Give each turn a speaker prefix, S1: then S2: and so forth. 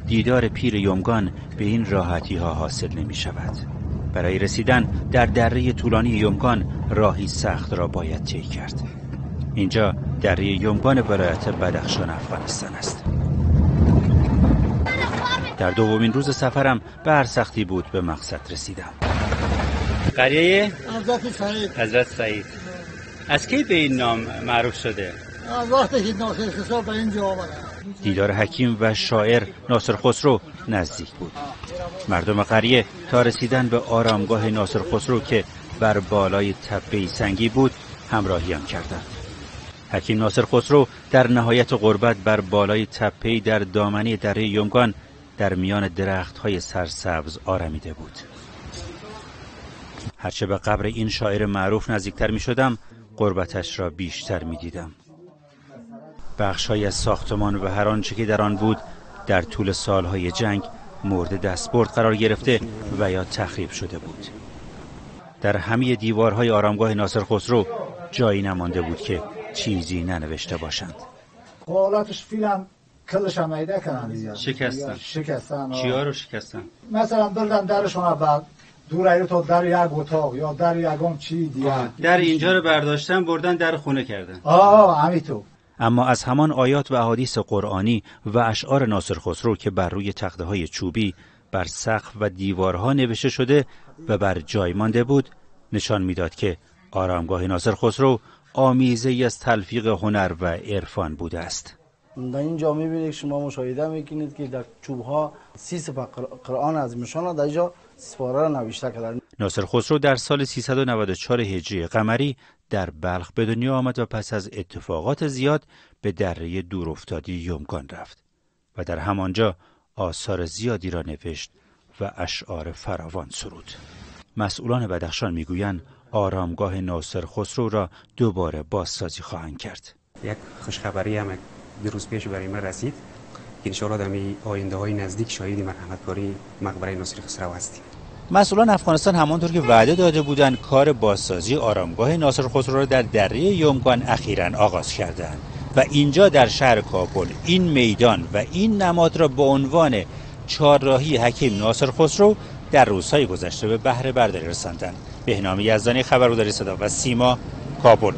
S1: دیدار پیر یمگان به این راحتی ها حاصل نمی شود. برای رسیدن در دره طولانی یمگان راهی سخت را باید طی کرد. اینجا دره یمگان ولایت بدخشان افغانستان است. در دومین روز سفرم به هر سختی بود به مقصد رسیدم. قریه حضرت سعید از کی به این نام معروف شده؟
S2: وقتی که ناصر خسرو به اینجا آمده.
S1: دیدار حکیم و شاعر ناصر خسرو نزدیک بود. مردم قریه تا رسیدن به آرامگاه ناصر خسرو که بر بالای تپه‌ای سنگی بود همراهیان کردند. حکیم ناصر خسرو در نهایت غربت بر بالای تپه‌ای در دامنه دره یمگان در میان درخت‌های سرسبز آرمیده بود. هرچه به قبر این شاعر معروف نزدیکتر می شدم غربتش را بیشتر می دیدم. بخش‌هایی از ساختمان و هر آنچه که در آن بود در طول سالهای جنگ مورد دستبرد قرار گرفته و یا تخریب شده بود. در همه دیوارهای آرامگاه ناصر خسرو جایی نمانده بود که چیزی ننوشته باشند.
S2: حالتش فیلم کلش هم ایده کنند.
S1: شکستن. چیا رو شکستن؟
S2: مثلا بردن درشون بعد دور ایرو تا در یک اتاق یا در یکم چی دیگه.
S1: در اینجا رو برداشتن بردن در خونه کردن.
S2: همینطور.
S1: اما از همان آیات و احادیث قرآنی و اشعار ناصر خسرو که بر روی تخته‌های چوبی بر سقف و دیوارها نوشته شده و بر جای مانده بود نشان میداد که آرامگاه ناصر خسرو آمیزه‌ای از تلفیق هنر و عرفان بوده است.
S3: در اینجا می‌بینید شما مشاهده می‌کنید که در چوب‌ها 30 صفحه قرآن عظیم‌الشان در اینجا سپاره را نوشته کردند.
S1: ناصر خسرو در سال 394 هجری قمری در بلخ به دنیا آمد و پس از اتفاقات زیاد به دره دورافتاده یمگان رفت و در همانجا آثار زیادی را نوشت و اشعار فراوان سرود. مسئولان بدخشان میگویند آرامگاه ناصر خسرو را دوباره بازسازی خواهند کرد.
S4: یک خوشخبری هم دو روز پیش برای من رسید که ان شاء الله در آینده های نزدیک شاهد مرحمتکاری مقبره ناصر خسرو هستیم.
S1: مسئولان افغانستان همانطور که وعده داده بودند کار بازسازی آرامگاه ناصر خسرو را در دره یمگان اخیراً آغاز کردند و اینجا در شهر کابل این میدان و این نماد را به عنوان چهارراهی حکیم ناصر خسرو در روزهای گذشته به بهره برداری رساندند. بهنام یزدانی، خبرگزاری صدا و سیما، کابل.